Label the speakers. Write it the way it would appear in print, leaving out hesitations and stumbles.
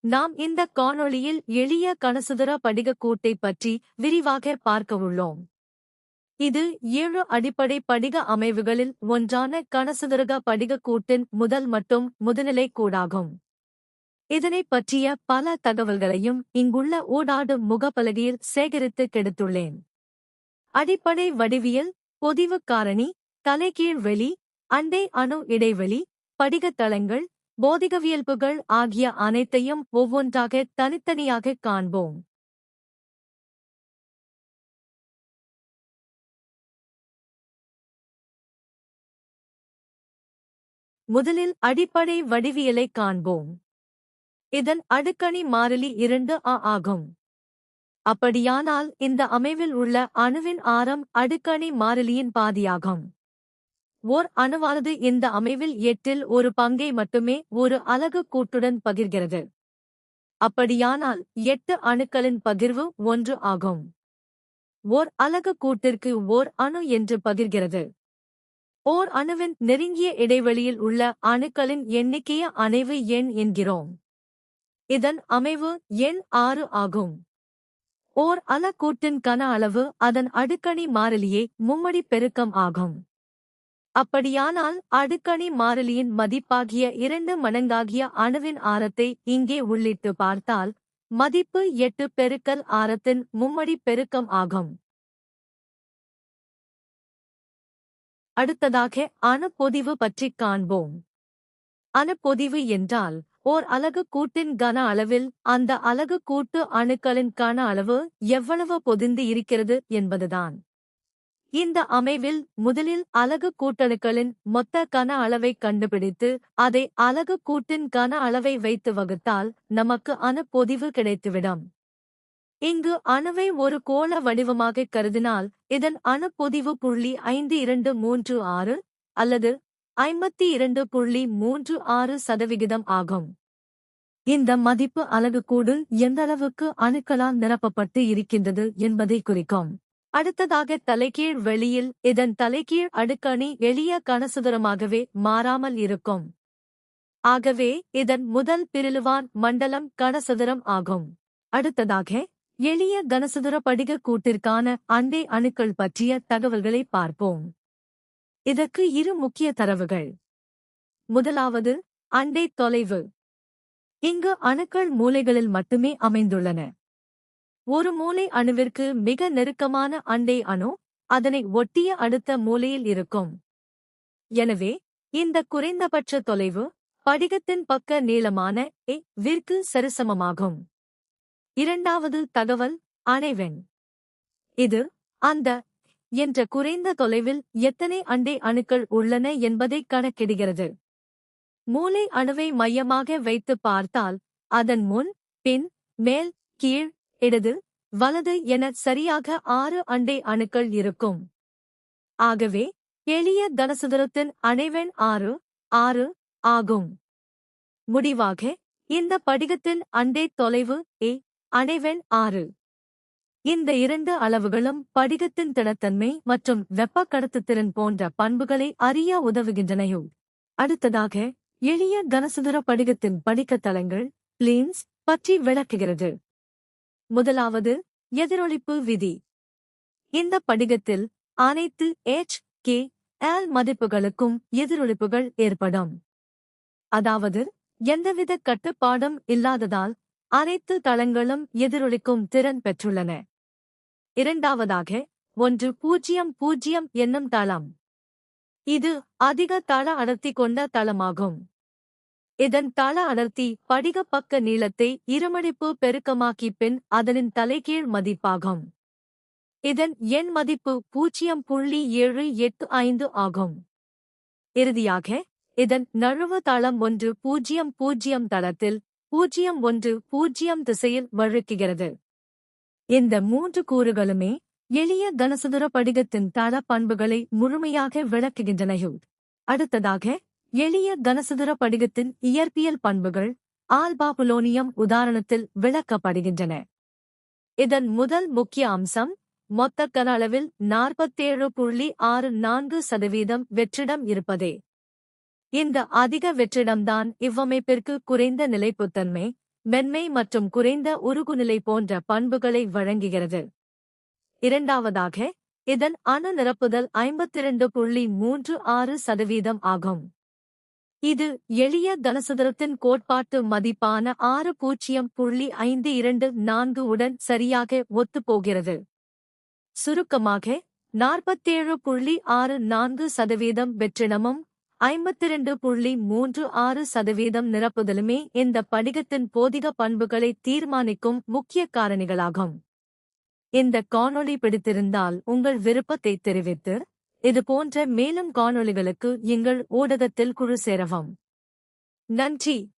Speaker 1: நாம் இந்த காணொளியில் எளிய கனசதுர படிகக்கூட்டை பற்றி விரிவாக பார்க்கவுள்ளோம். இது 7 அடிப்படை படிக அமைவுகளில் ஒன்றான கனசதுரக படிகக்கூட்டின் முதல் மற்றும் முதுநிலை கூடாகும். இதனைப் பற்றிய பல தகவல்களையும் இங்குள்ள ஊடாடு முகப்பலகையில் சேகரித்து கெடுத்துள்ளேன். அடிப்படை வடிவியல், பொதிவு காரணி, தலைகீழ் வெளி, அண்டை அணு இடைவெளி, படிகத்தளங்கள், போதிகவியல்புகள் ஆகிய அனைத்தையும் ஒவ்வொன்றாக தனித்தனியாக காண்போம். முதலில் அடிப்படை வடிவியலை காண்போம். இதன் அடுக்கணி மாறிலி 2a ஆகும். அப்படியானால் இந்த அமைவில் உள்ள அணுவின் ஆரம் அடுக்கணி மாறிலியின் பாதியாகும். ஓர் அணுவானது இந்த அமைவில் 8இல் ஒரு பங்கை மட்டுமே ஒரு அலகு கூட்டுடன் பகிர்கிறது. அப்படியானால் 8 அணுக்களின் பகிர்வு 1 ஆகும். ஓர் அலகு கூட்டிற்கு ஓர் அணு என்று பகிர்கிறது. ஓர் அணுவின் நெருங்கிய இடைவெளியில் உள்ள அணுக்களின் எண்ணிக்கையை அணைவு எண் என்கிறோம். இதன் அமைவு எண் 6 ஆகும். ஓர் அலகூட்டின் கன அளவு அதன் அடுக்கணி மாறிலியே மும்மடி பெருக்கம் ஆகும். அப்படியானால் அடுக்கணி மாறிலியின் மதிப்பாகிய 2 மடங்காகிய அணுவின் ஆரத்தை இங்கே உள்ளிட்டு பார்த்தால் மதிப்பு 8 பெருக்கல் ஆரத்தின் மும்மடி பெருக்கம் ஆகும். அடுத்ததாக அணுப்பொதிவு பற்றிக் காண்போம். அணுப்பொதிவு என்றால் ஓர் அலகு கூட்டின் கன அளவில் அந்த அலகு கூட்டு அணுக்களின் கன அளவு எவ்வளவு பொதிந்து இருக்கிறது என்பதுதான். இந்த அமைவில் முதலில் அலகு கூட்டணுக்களின் மொத்த கன அளவை கண்டுபிடித்து அதை அலகு கூட்டின் கன அளவை வைத்து வகுத்தால் நமக்கு அணுப்பொதிவு கிடைத்துவிடும். இங்கு அணுவை ஒரு கோள வடிவமாக கருதினால் இதன் அணுப்பொதிவு 0.5236 அல்லது 52.36% ஆகும். இந்த மதிப்பு அலகுக்கூடு எந்தளவுக்கு அணுக்களால் நிரப்பப்பட்டு இருக்கின்றது என்பதை குறிக்கும். அடுத்ததாக தலைகீழ் வெளியில் இதன் தலைகீழ் அடுக்கணி எளிய கனசதுரமாகவே மாறாமல் இருக்கும். ஆகவே இதன் முதல் பிரிலுவான் மண்டலம் கனசதுரம் ஆகும். அடுத்ததாக எளிய கனசதுர படிக கூட்டிற்கான அண்டை அணுக்கள் பற்றிய தகவல்களை பார்ப்போம். இதற்கு 2 முக்கிய தரவுகள். முதலாவது அண்டை தொலைவு. இங்கு அணுக்கள் மூலைகளில் மட்டுமே அமைந்துள்ளன. ஒரு மூலை அணுவிற்கு மிக நெருக்கமான அண்டை அணு அதனை ஒட்டிய அடுத்த மூலையில் இருக்கும். எனவே இந்த குறைந்தபட்ச தொலைவு படிகத்தின் பக்க நீளமான a விற்கு சரிசமமாகும். இரண்டாவது தகவல் அணைவெண். இது அந்த என்ற குறைந்த தொலைவில் எத்தனை அண்டை அணுக்கள் உள்ளன என்பதை கணக்கிடுகிறது. மூலை அணுவை மையமாக வைத்து பார்த்தால் அதன் முன், பின், மேல், கீழ், இடது, வலது என சரியாக 6 அண்டை அணுக்கள் இருக்கும். ஆகவே எளிய கனசதுரத்தின் அணைவெண் 6 ஆகும். முடிவாக இந்த படிகத்தின் அண்டை தொலைவு a, அணைவெண் 6. இந்த 2 அளவுகளும் படிகத்தின் திடத்தன்மை மற்றும் வெப்ப கடத்துத்திறன் போன்ற பண்புகளை அறிய உதவுகின்றன. அடுத்ததாக எளிய கனசதுர படிகத்தின் படிகத்தளங்கள் பிளேன்ஸ் பற்றி விளக்குகிறது. முதலாவது எதிரொளிப்பு விதி. இந்த படிகத்தில் அனைத்து h, k, l மதிப்புகளுக்கும் எதிரொளிப்புகள் ஏற்படும். அதாவது எந்தவித கட்டுப்பாடும் இல்லாததால் அனைத்து தளங்களும் எதிரொலிக்கும் திறன் பெற்றுள்ளன. இரண்டாவதாக 100 என்னும் தளம். இது அதிக தள அடர்த்தி கொண்ட தளமாகும். இதன் தள அடர்த்தி படிக பக்க நீளத்தை இருமடிப்பு பெருக்கமாக்கி பின் அதனின் தலைகீழ் மதிப்பாகும். இதன் எண் மதிப்பு 0.785 ஆகும். இறுதியாக இதன் நழுவு தளம் 100 தளத்தில் 010 திசையில் வழுக்குகிறது. இந்த 3 கூறுகளுமே எளிய கனசதுர படிகத்தின் தள பண்புகளை முழுமையாக விளக்குகின்றன. அடுத்ததாக எளிய கனசதுர படிகத்தின் இயற்பியல் பண்புகள் ஆல்பா பொலோனியம் உதாரணத்தில் விளக்கப்படுகின்றன. இதன் முதல் முக்கிய அம்சம் மொத்த கன அளவில் 47.64% வெற்றிடம் இருப்பதே. இந்த அதிக வெற்றிடம்தான் இவ்வமைப்பிற்கு குறைந்த நிலைப்புத்தன்மை, மென்மை மற்றும் குறைந்த உருகுநிலை போன்ற பண்புகளை வழங்குகிறது. இரண்டாவதாக, இதன் அணு நிரப்புதல் 52.36% ஆகும். இது எளிய கனசதுரத்தின் கோட்பாட்டு மதிப்பான 6.524 உடன் சரியாக ஒத்துப்போகிறது. சுருக்கமாக, 47.64% வெற்றிடமும் 52.36% நிரப்புதலுமே இந்த படிகத்தின் போதிக பண்புகளை தீர்மானிக்கும் முக்கிய காரணிகளாகும். இந்த காணொளி பிடித்திருந்தால் உங்கள் விருப்பத்தை தெரிவித்து, இதுபோன்ற மேலும் காணொளிகளுக்கு எங்கள் ஊடகத்தில் குழு சேரவும். நன்றி.